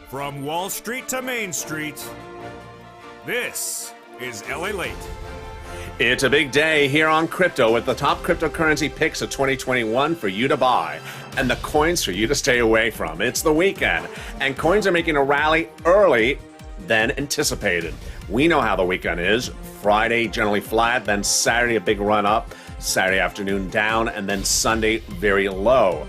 From Wall Street to Main Street, this is LALATE. It's a big day here on crypto with the top cryptocurrency picks of 2021 for you to buy and the coins for you to stay away from. It's the weekend, and coins are making a rally early than anticipated. We know how the weekend is. Friday generally flat, then Saturday a big run up, Saturday afternoon down, and then Sunday very low.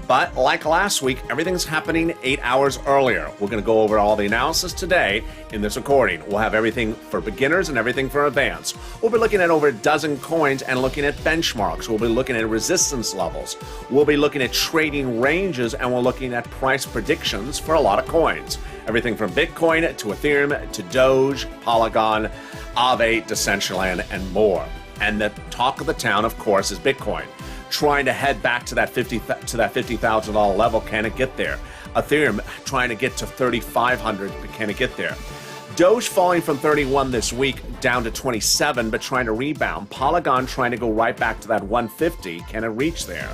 But like last week, everything's happening 8 hours earlier. We're going to go over all the analysis today in this recording. We'll have everything for beginners and everything for advanced. We'll be looking at over a dozen coins and looking at benchmarks. We'll be looking at resistance levels. We'll be looking at trading ranges, and we're looking at price predictions for a lot of coins. Everything from Bitcoin to Ethereum to Doge, Polygon, Aave, Decentraland, and more. And the talk of the town, of course, is Bitcoin. Trying to head back to that $50,000 level. Can it get there? Ethereum trying to get to 3,500, but can it get there? Doge falling from 31 this week down to 27, but trying to rebound. Polygon trying to go right back to that 150. Can it reach there?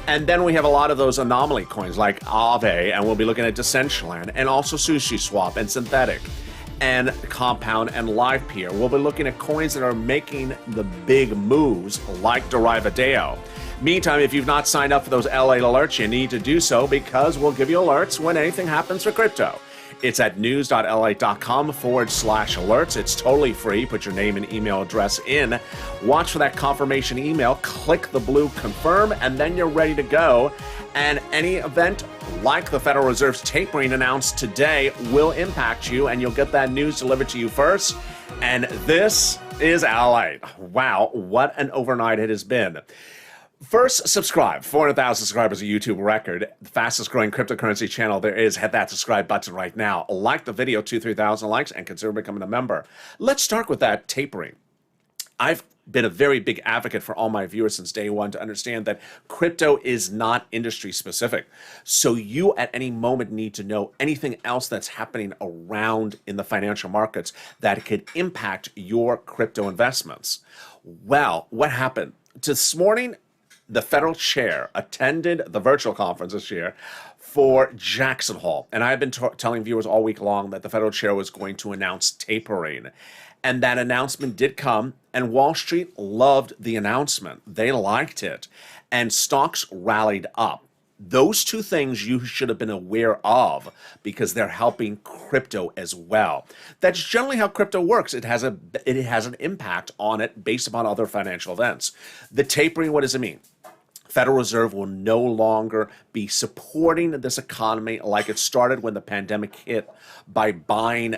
And then we have a lot of those anomaly coins like Aave, and we'll be looking at Decentraland, and also Sushi Swap and Synthetic, and Compound and LivePeer. We'll be looking at coins that are making the big moves like Derivadeo. Meantime, if you've not signed up for those LA alerts, you need to do so because we'll give you alerts when anything happens for crypto. It's at news.la.com/alerts. It's totally free. Put your name and email address in. Watch for that confirmation email. Click the blue confirm, and then you're ready to go. And any event like the Federal Reserve's tapering announced today will impact you, and you'll get that news delivered to you first. And this is LA. Wow, what an overnight it has been. First, subscribe. 400,000 subscribers, a YouTube record. The fastest growing cryptocurrency channel there is. Hit that subscribe button right now. Like the video, 2,000-3,000 likes, and consider becoming a member. Let's start with that tapering. I've been a very big advocate for all my viewers since day one to understand that crypto is not industry specific. So you at any moment need to know anything else that's happening around in the financial markets that could impact your crypto investments. Well, what happened? This morning, the federal chair attended the virtual conference this year for Jackson Hole. And I've been telling viewers all week long that the federal chair was going to announce tapering. And that announcement did come, and Wall Street loved the announcement. They liked it. And stocks rallied up. Those two things you should have been aware of because they're helping crypto as well. That's generally how crypto works. It has an impact on it based upon other financial events. The tapering, what does it mean? Federal Reserve will no longer be supporting this economy like it started when the pandemic hit by buying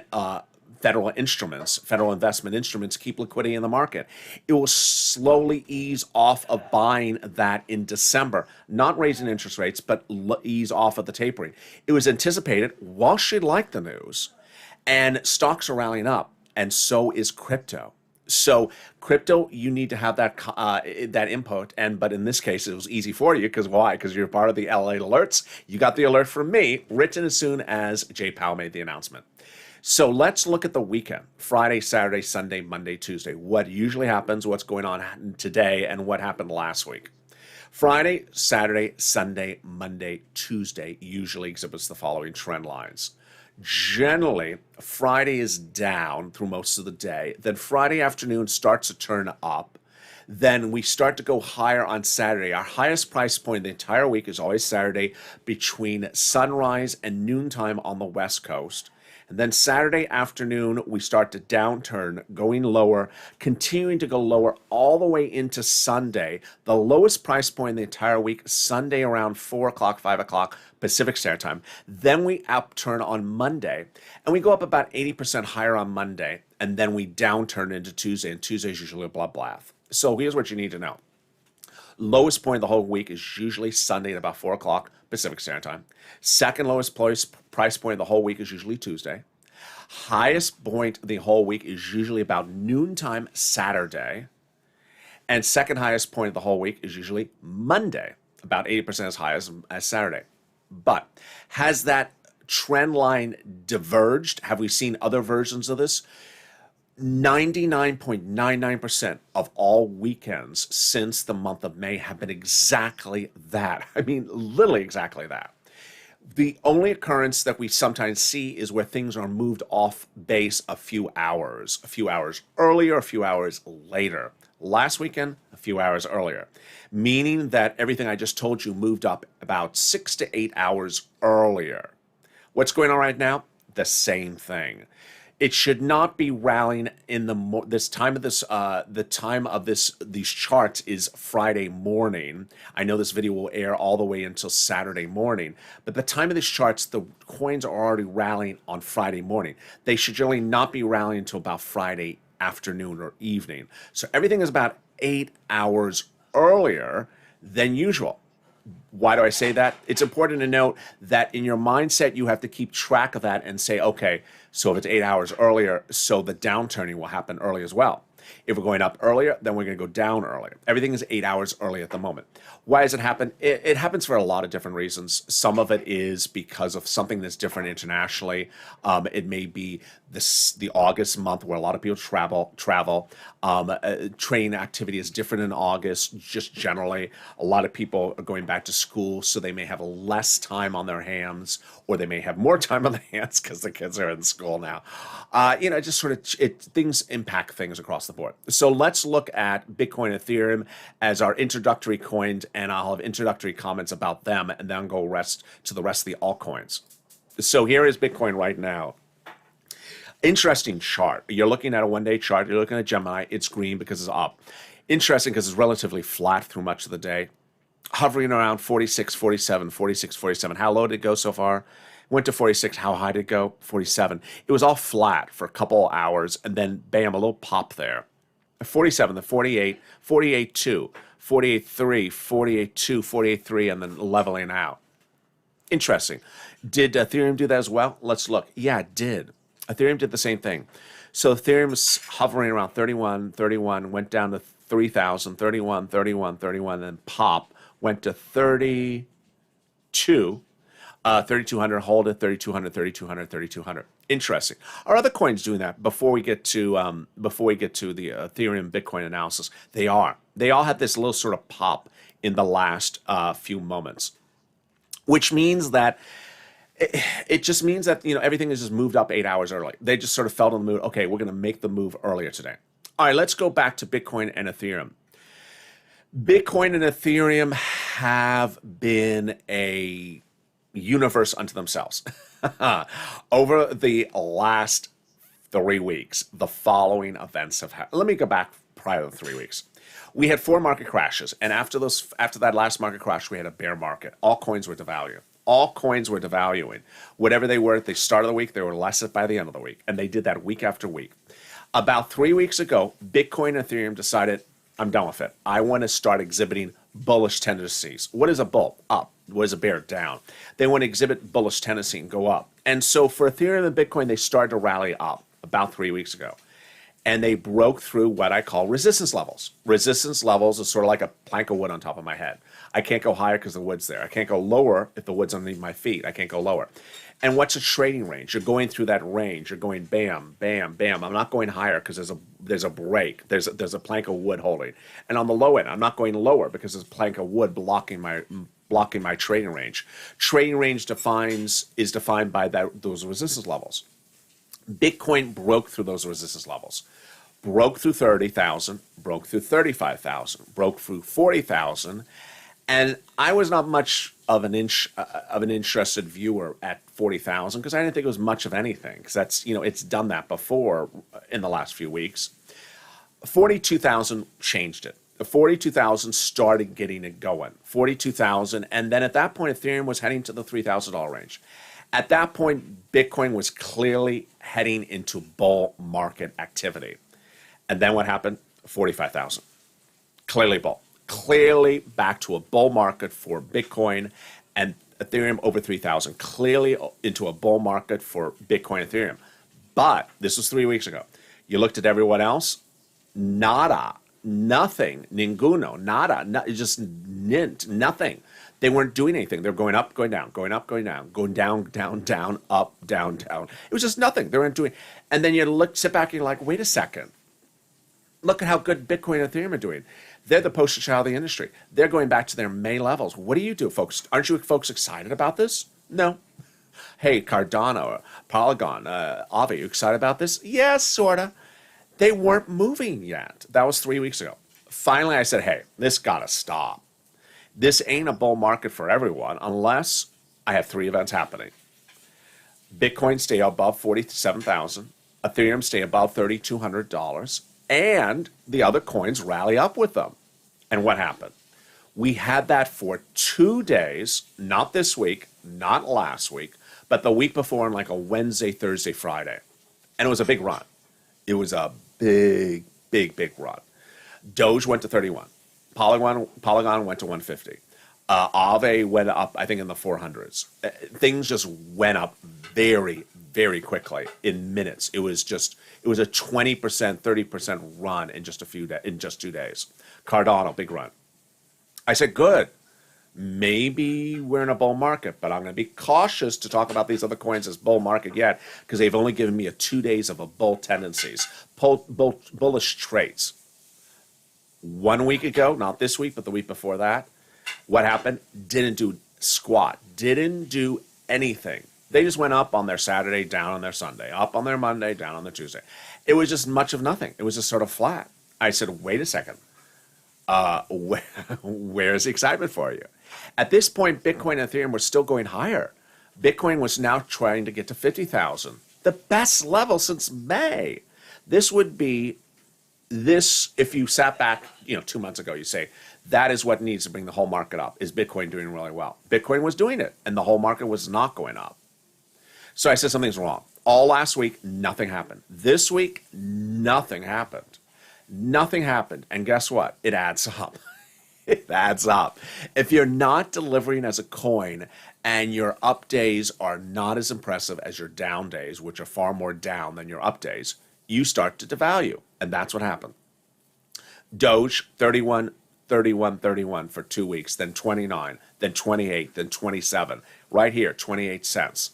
federal instruments, federal investment instruments, keep liquidity in the market. It will slowly ease off of buying that in December, not raising interest rates, but ease off of the tapering. It was anticipated. Wall Street liked the news, and stocks are rallying up, and so is crypto. So crypto, you need to have that input, but in this case, it was easy for you because why? Because you're part of the LA alerts. You got the alert from me, written as soon as Jay Powell made the announcement. So let's look at the weekend, Friday, Saturday, Sunday, Monday, Tuesday. What usually happens, what's going on today, and what happened last week. Friday, Saturday, Sunday, Monday, Tuesday usually exhibits the following trend lines. Generally, Friday is down through most of the day. Then Friday afternoon starts to turn up. Then we start to go higher on Saturday. Our highest price point the entire week is always Saturday between sunrise and noontime on the West Coast. And then Saturday afternoon, we start to downturn, going lower, continuing to go lower all the way into Sunday. The lowest price point in the entire week, Sunday around 4 o'clock, 5 o'clock Pacific Standard Time. Then we upturn on Monday, and we go up about 80% higher on Monday, and then we downturn into Tuesday, and Tuesday is usually a bloodbath. So here's what you need to know. Lowest point of the whole week is usually Sunday at about 4 o'clock Pacific Standard Time. Second lowest price point of the whole week is usually Tuesday. Highest point of the whole week is usually about noontime Saturday. And second highest point of the whole week is usually Monday, about 80% as high as Saturday. But has that trend line diverged? Have we seen other versions of this? 99.99% of all weekends since the month of May have been exactly that. I mean, literally exactly that. The only occurrence that we sometimes see is where things are moved off base a few hours earlier, a few hours later. Last weekend, a few hours earlier, meaning that everything I just told you moved up about 6 to 8 hours earlier. What's going on right now? The same thing. It should not be rallying in the time of these charts is Friday morning. I know this video will air all the way until Saturday morning, but the time of these charts, the coins are already rallying on Friday morning. They should generally not be rallying until about Friday afternoon or evening. So everything is about 8 hours earlier than usual. Why do I say that? It's important to note that in your mindset, you have to keep track of that and say, okay, so if it's 8 hours earlier, so the downturning will happen early as well. If we're going up earlier, then we're going to go down earlier. Everything is 8 hours early at the moment. Why does it happen? It happens for a lot of different reasons. Some of it is because of something that's different internationally. It may be the August month where a lot of people travel. Train activity is different in August, just generally. A lot of people are going back to school, so they may have less time on their hands, or they may have more time on their hands because the kids are in school now. Just sort of things impact things across the board. So let's look at Bitcoin, Ethereum as our introductory coins, and I'll have introductory comments about them, and then go to the rest of the altcoins. So here is Bitcoin right now. Interesting chart. You're looking at a one-day chart. You're looking at Gemini. It's green because it's up. Interesting because it's relatively flat through much of the day. Hovering around 46, 47, 46, 47. How low did it go so far? Went to 46. How high did it go? 47. It was all flat for a couple hours, and then bam, a little pop there. 47, the 48, 48.2, 48.3, 48.2, 48.3, and then leveling out. Interesting. Did Ethereum do that as well? Let's look. Yeah, it did. Ethereum did the same thing. So Ethereum was hovering around 31, 31, went down to 3,000, 31, 31, 31, then pop, went to 32, 3,200, hold it, 3,200, 3,200, 3,200. Interesting. Are other coins doing that? Before we get to the Ethereum Bitcoin analysis, they are. They all had this little sort of pop in the last few moments, which means that it just means that everything is just moved up 8 hours early. They just sort of felt on the move. Okay, we're going to make the move earlier today. All right, let's go back to Bitcoin and Ethereum. Bitcoin and Ethereum have been a universe unto themselves. Over the last 3 weeks, the following events have happened. Let me go back prior to the 3 weeks. We had 4 market crashes, and after that last market crash, we had a bear market. All coins were devaluing. All coins were devaluing. Whatever they were at the start of the week, they were less by the end of the week, and they did that week after week. About 3 weeks ago, Bitcoin and Ethereum decided, I'm done with it. I want to start exhibiting bullish tendencies. What is a bull? Up. What is a bear? Down. They want to exhibit bullish tendency and go up. And so for Ethereum and Bitcoin, they started to rally up about 3 weeks ago. And they broke through what I call resistance levels. Resistance levels is sort of like a plank of wood on top of my head. I can't go higher because the wood's there. I can't go lower if the wood's underneath my feet. I can't go lower. And what's a trading range? You're going through that range. You're going bam, bam, bam. I'm not going higher because there's a break. There's a plank of wood holding. And on the low end, I'm not going lower because there's a plank of wood blocking my trading range. Trading range is defined by those resistance levels. Bitcoin broke through those resistance levels. Broke through 30,000, broke through 35,000, broke through 40,000. And I was not much of an interested viewer at 40,000 because I didn't think it was much of anything, because that's, it's done that before in the last few weeks. 42,000 changed it. 42,000 started getting it going. 42,000, and then at that point, Ethereum was heading to the $3,000 range. At that point, Bitcoin was clearly heading into bull market activity. And then what happened? 45,000. Clearly bull. Clearly back to a bull market for Bitcoin, and Ethereum over 3,000. Clearly into a bull market for Bitcoin and Ethereum. But this was 3 weeks ago. You looked at everyone else, nada, nothing, ninguno, nada, just nint, nothing. They weren't doing anything. They were going up, going down, going up, going down, going down, down, down, up, down, down. It was just nothing. They weren't doing. And then you sit back and you're like, wait a second. Look at how good Bitcoin and Ethereum are doing. They're the poster child of the industry. They're going back to their May levels. What do you do, folks? Aren't you folks excited about this? No. Hey, Cardano, Polygon, Aave, you excited about this? Yes, sorta. They weren't moving yet. That was 3 weeks ago. Finally, I said, hey, this gotta stop. This ain't a bull market for everyone unless I have 3 events happening. Bitcoin stay above 47,000, Ethereum stay above $3,200, and the other coins rally up with them. And what happened? We had that for 2 days, not this week, not last week, but the week before on like a Wednesday, Thursday, Friday. And it was a big run. It was a big, big, big run. Doge went to 31. Polygon went to 150. Aave went up, I think, in the 400s. Things just went up very, very quickly in minutes. It was a 20%, 30% run in just 2 days. Cardano, big run. I said, good. Maybe we're in a bull market, but I'm going to be cautious to talk about these other coins as bull market yet because they've only given me 2 days of a bull tendencies, bullish traits. 1 week ago, not this week, but the week before that, what happened? Didn't do squat, didn't do anything. They just went up on their Saturday, down on their Sunday, up on their Monday, down on their Tuesday. It was just much of nothing. It was just sort of flat. I said, wait a second. Where's the excitement for you? At this point, Bitcoin and Ethereum were still going higher. Bitcoin was now trying to get to 50,000, the best level since May. This would be if you sat back, 2 months ago, you say, that is what needs to bring the whole market up. Is Bitcoin doing really well? Bitcoin was doing it, and the whole market was not going up. So I said something's wrong. All last week, nothing happened. This week, nothing happened. Nothing happened. And guess what? It adds up. It adds up. If you're not delivering as a coin and your up days are not as impressive as your down days, which are far more down than your up days, you start to devalue. And that's what happened. Doge, 31, 31, 31 for 2 weeks, then 29, then 28, then 27. Right here, 28 cents.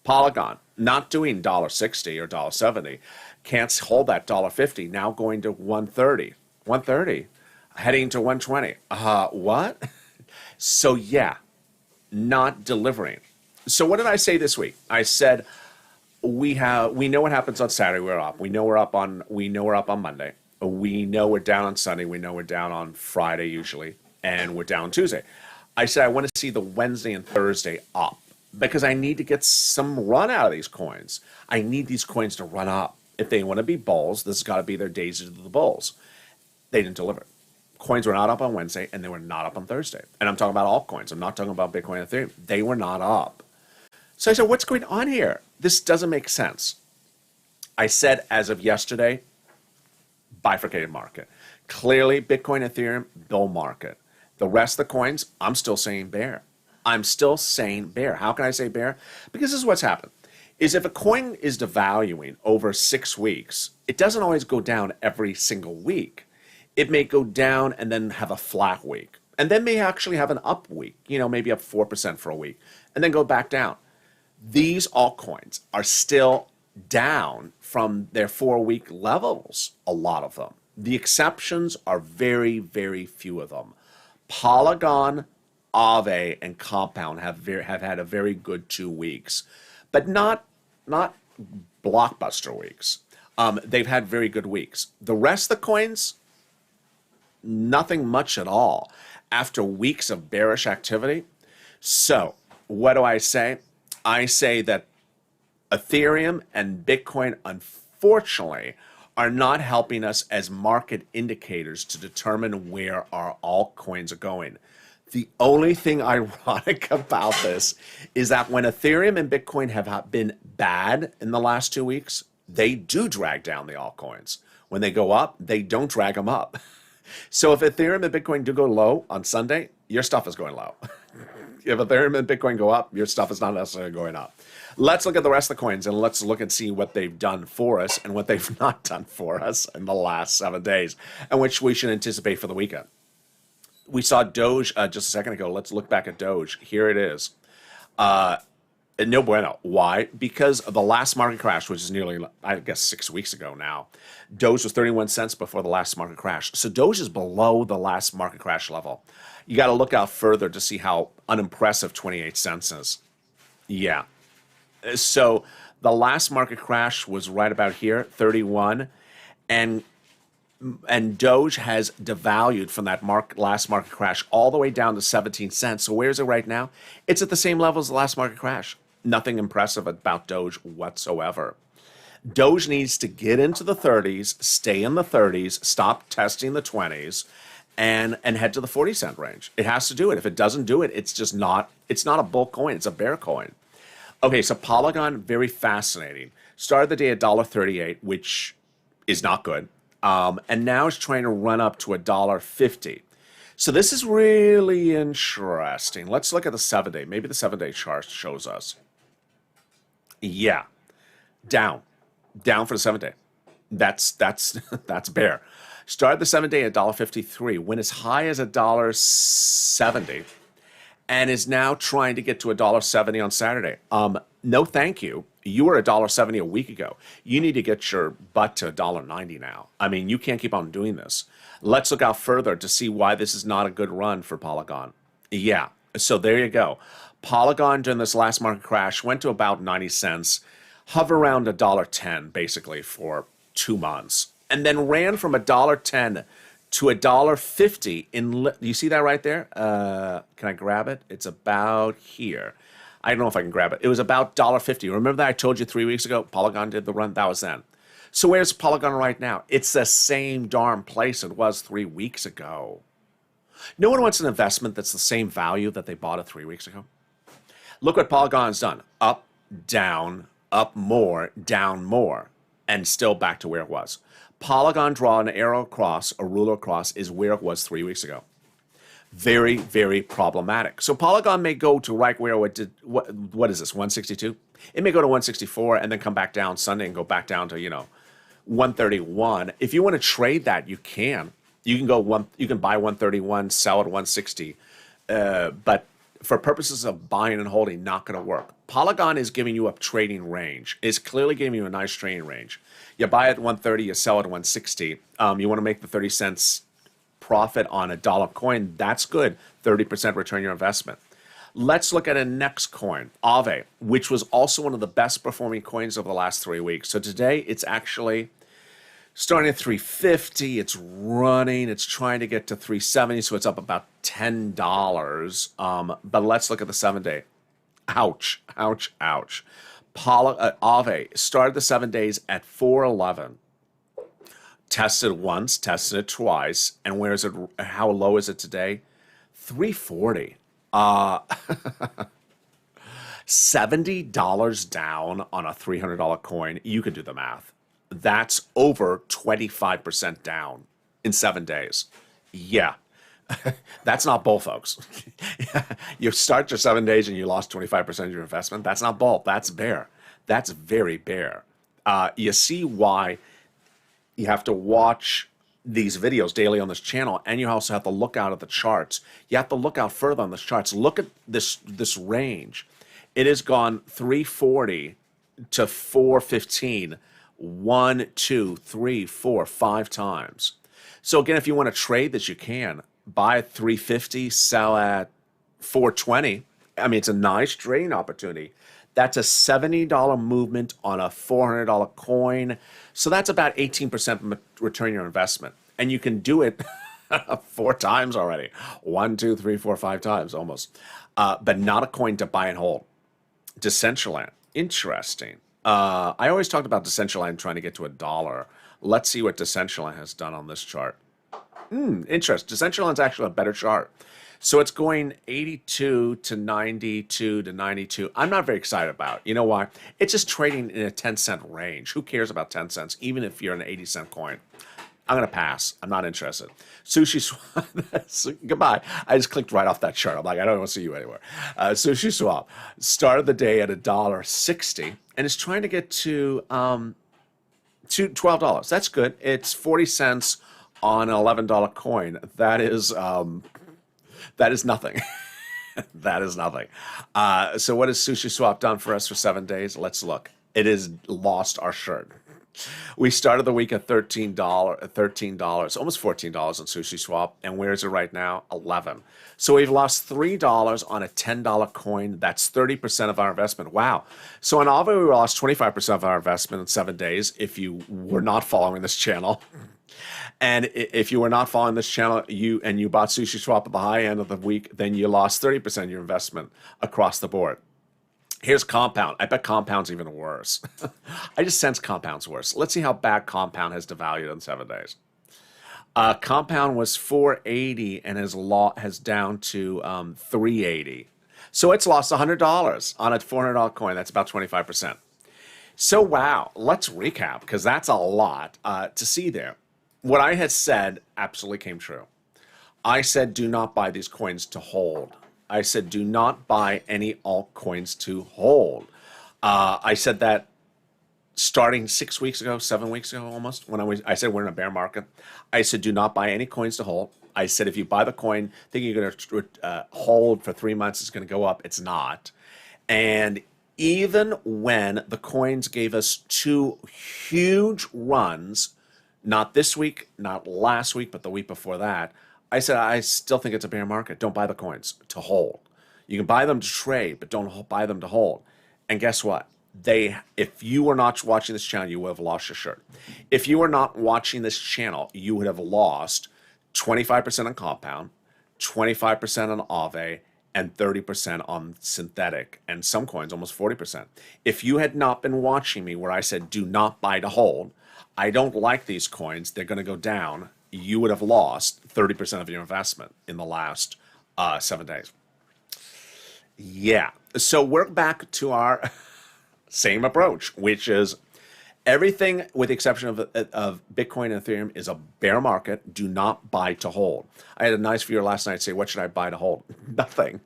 Polygon, not doing $1.60 or $1.70. Can't hold that $1.50, now going to 130. 130, heading to 120. What? So yeah, not delivering. So what did I say this week? I said we know what happens on Saturday, we're up. We know we're up on Monday. We know we're down on Sunday. We know we're down on Friday usually, and we're down Tuesday. I said I want to see the Wednesday and Thursday up because I need to get some run out of these coins. I need these coins to run up. If they want to be bulls, this has got to be their days of the bulls. They didn't deliver. Coins were not up on Wednesday, and they were not up on Thursday. And I'm talking about all coins. I'm not talking about Bitcoin and Ethereum. They were not up. So I said, what's going on here? This doesn't make sense. I said, as of yesterday, bifurcated market. Clearly, Bitcoin, Ethereum, bull market. The rest of the coins, I'm still saying bear. I'm still saying bear. How can I say bear? Because this is what's happened. Is if a coin is devaluing over 6 weeks, it doesn't always go down every single week. It may go down and then have a flat week. And then may actually have an up week, maybe up 4% for a week, and then go back down. These altcoins are still down from their 4-week levels, a lot of them. The exceptions are very, very few of them. Polygon, Aave, and Compound have had a very good 2 weeks. But not blockbuster weeks. They've had very good weeks. The rest of the coins, nothing much at all after weeks of bearish activity. So what do I say? I say that Ethereum and Bitcoin, unfortunately, are not helping us as market indicators to determine where our altcoins are going. The only thing ironic about this is that when Ethereum and Bitcoin have been bad in the last 2 weeks, they do drag down the altcoins. When they go up, they don't drag them up. So if Ethereum and Bitcoin do go low on Sunday, your stuff is going low. If Ethereum and Bitcoin go up, your stuff is not necessarily going up. Let's look at the rest of the coins and let's look and see what they've done for us and what they've not done for us in the last 7 days, and which we should anticipate for the weekend. We saw Doge just a second ago. Let's look back at Doge. Here it is. No bueno. Why? Because of the last market crash, which is nearly, I guess, 6 weeks ago now. Doge was 31 cents before the last market crash. So Doge is below the last market crash level. You got to look out further to see how unimpressive 28 cents is. Yeah. So the last market crash was right about here, 31, and Doge has devalued from that last market crash all the way down to 17 cents. So where is it right now? It's at the same level as the last market crash. Nothing impressive about Doge whatsoever. Doge needs to get into the 30s, stay in the 30s, stop testing the 20s, and head to the 40-cent range. It has to do it. If it doesn't do it, it's not a bull coin, it's a bear coin. Okay, so Polygon, very fascinating. Started the day at $1.38, which is not good. And now it's trying to run up to $1.50. So this is really interesting. Let's look at the 7-day. Maybe the 7-day chart shows us. Yeah, down for the 7-day. That's bear. Started the 7-day at $1.53, went as high as $1.70, and is now trying to get to $1.70 on Saturday. No, thank you. You were $1.70 a week ago. You need to get your butt to $1.90 now. I mean, you can't keep on doing this. Let's look out further to see why this is not a good run for Polygon. Yeah, so there you go. Polygon during this last market crash went to about 90 cents, hover around $1.10 basically for 2 months, and then ran from $1.10 to $1.50 in. You see that right there? Can I grab it? It's about here. I don't know if I can grab it. It was about $1.50. Remember that I told you 3 weeks ago? Polygon did the run. That was then. So where's Polygon right now? It's the same darn place it was 3 weeks ago. No one wants an investment that's the same value that they bought it 3 weeks ago. Look what Polygon's done. Up, down, up more, down more, and still back to where it was. Polygon draw an arrow across, a ruler across, is where it was 3 weeks ago. Very, very problematic. So Polygon may go to right where it did, what is this, 162? It may go to 164 and then come back down Sunday and go back down to, 131. If you want to trade that, you can. You can buy 131, sell at 160. But for purposes of buying and holding, not going to work. Polygon is giving you a trading range. It's clearly giving you a nice trading range. You buy at 130, you sell at 160. You want to make the 30 cents profit on a dollar coin. That's good. 30% return your investment. Let's look at a next coin, Aave, which was also one of the best performing coins over the last 3 weeks. So today it's actually starting at 350. It's running. It's trying to get to 370. So it's up about $10. But let's look at the 7-day. Ouch, ouch, ouch. Aave started the 7 days at 411. Tested once, tested it twice, and where is it? How low is it today? 340. $70 down on a $300 coin. You can do the math. That's over 25% down in 7 days. Yeah. That's not bull, folks. You start your 7 days and you lost 25% of your investment. That's not bull. That's bear. That's very bear. You see why you have to watch these videos daily on this channel, and you also have to look out at the charts. You have to look out further on the charts. Look at this range. It has gone 340 to 415 1, 2, 3, 4, 5 times. So again, if you want to trade this, you can buy at 350, sell at 420. I mean, it's a nice trading opportunity. That's a $70 movement on a $400 coin. So that's about 18% return your investment. And you can do it 4 times already. 1, 2, 3, 4, 5 times almost. But not a coin to buy and hold. Decentraland. Interesting. I always talked about Decentraland trying to get to $1. Let's see what Decentraland has done on this chart. Interesting. Decentraland's actually a better chart. So it's going 82 to 92 to 92. I'm not very excited about it. You know why? It's just trading in a 10-cent range. Who cares about 10 cents, even if you're an 80-cent coin? I'm going to pass. I'm not interested. Sushi Swap. Goodbye. I just clicked right off that chart. I'm like, I don't want to see you anywhere. Sushi Swap started the day at $1.60 and is trying to get to $12. That's good. It's 40 cents on an $11 coin. That is nothing. That is nothing. So what has Sushi Swap done for us for 7 days? Let's look. It has lost our shirt. We started the week at $13, almost $14 on Sushi Swap, and where is it right now? 11. So we've lost $3 on a $10 coin. That's 30% of our investment. Wow. So on Aave, we lost 25% of our investment in 7 days if you were not following this channel. And if you were not following this channel, you bought Sushi Swap at the high end of the week, then you lost 30% of your investment across the board. Here's Compound. I bet Compound's even worse. I just sense Compound's worse. Let's see how bad Compound has devalued in 7 days. Compound was 480 and has down to 380. So it's lost $100 on a $400 coin. That's about 25%. So wow, let's recap because that's a lot to see there. What I had said absolutely came true. I said do not buy these coins to hold. I said do not buy any altcoins to hold. I said that starting 6 weeks ago, 7 weeks ago almost, when I said we're in a bear market. I said do not buy any coins to hold. I said if you buy the coin thinking you're going to hold for 3 months, it's going to go up. It's not. And even when the coins gave us 2 huge runs, not this week, not last week, but the week before that, I said, I still think it's a bear market. Don't buy the coins to hold. You can buy them to trade, but don't buy them to hold. And guess what? If you were not watching this channel, you would have lost your shirt. If you were not watching this channel, you would have lost 25% on Compound, 25% on Aave, and 30% on synthetic, and some coins almost 40%. If you had not been watching me where I said do not buy to hold, I don't like these coins, they're going to go down, you would have lost 30% of your investment in the last 7 days. Yeah, so we're back to our same approach, which is everything with the exception of Bitcoin and Ethereum is a bear market. Do not buy to hold. I had a nice viewer last night say, what should I buy to hold? Nothing.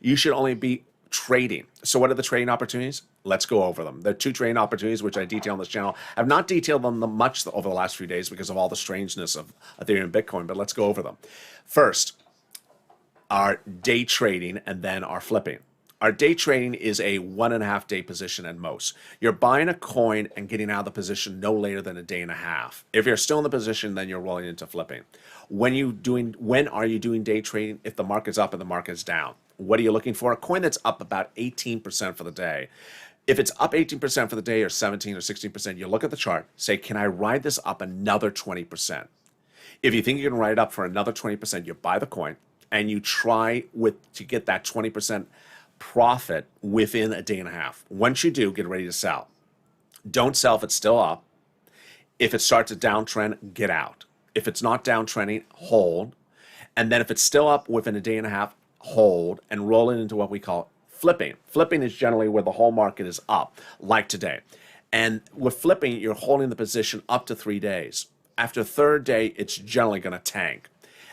You should only be trading. So what are the trading opportunities? Let's go over them. There are 2 trading opportunities, which I detail on this channel. I've not detailed them much over the last few days because of all the strangeness of Ethereum and Bitcoin, but let's go over them. First, our day trading and then our flipping. Our day trading is a 1.5 day position at most. You're buying a coin and getting out of the position no later than a day and a half. If you're still in the position, then you're rolling into flipping. When are you doing day trading? If the market's up and the market's down. What are you looking for? A coin that's up about 18% for the day. If it's up 18% for the day or 17 or 16%, you look at the chart, say, can I ride this up another 20%? If you think you can ride it up for another 20%, you buy the coin and you try to get that 20% profit within a day and a half. Once you do, get ready to sell. Don't sell if it's still up. If it starts a downtrend, get out. If it's not downtrending, hold. And then if it's still up within a day and a half, hold and roll it into what we call flipping. Flipping is generally where the whole market is up, like today. And with flipping, you're holding the position up to 3 days. After the 3rd day, it's generally going to tank.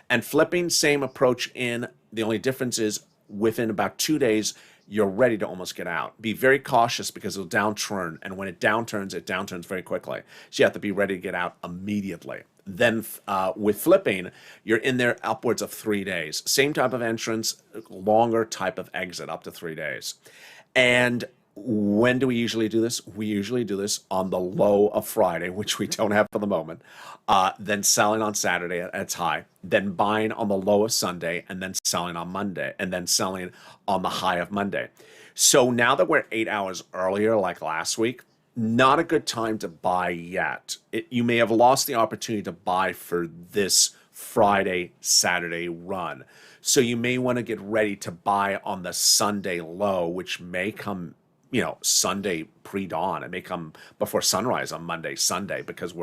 And flipping, same approach in. The only difference is within about 2 days, you're ready to almost get out. Be very cautious because it'll downturn. And when it downturns very quickly. So you have to be ready to get out immediately. Then with flipping, you're in there upwards of 3 days. Same type of entrance, longer type of exit, up to 3 days. And when do we usually do this? We usually do this on the low of Friday, which we don't have for the moment. Then selling on Saturday at its high. Then buying on the low of Sunday, and then selling on Monday, and then selling on the high of Monday. So now that we're 8 hours earlier, like last week, not a good time to buy yet. You may have lost the opportunity to buy for this Friday, Saturday run. So you may want to get ready to buy on the Sunday low, which may come, Sunday pre-dawn. It may come before sunrise on Monday, Sunday, because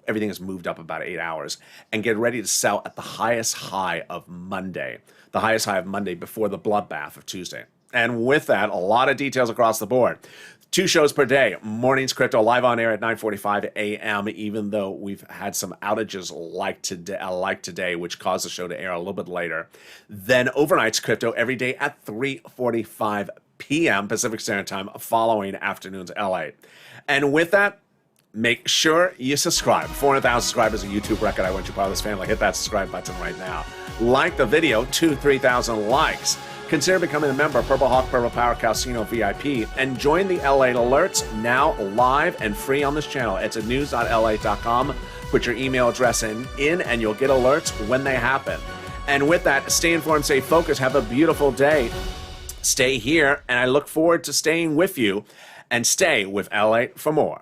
everything has moved up about 8 hours. And get ready to sell at the highest high of Monday. The highest high of Monday before the bloodbath of Tuesday. And with that, a lot of details across the board. 2 shows per day. Mornings Crypto live on air at 9:45 a.m. Even though we've had some outages like today, which caused the show to air a little bit later. Then overnights Crypto every day at 3:45 p.m. Pacific Standard Time, following afternoons LA. And with that, make sure you subscribe. 400,000 subscribers, a YouTube record. I want you part of this family. Hit that subscribe button right now. Like the video, 2,000 to 3,000 likes consider becoming a member of Purple Hawk Purple Power Casino VIP and join the LA Alerts, now live and free on this channel. It's at news.la.com. Put your email address in and you'll get alerts when they happen. And with that, stay informed, stay focused, have a beautiful day. Stay here, and I look forward to staying with you. And stay with LA for more.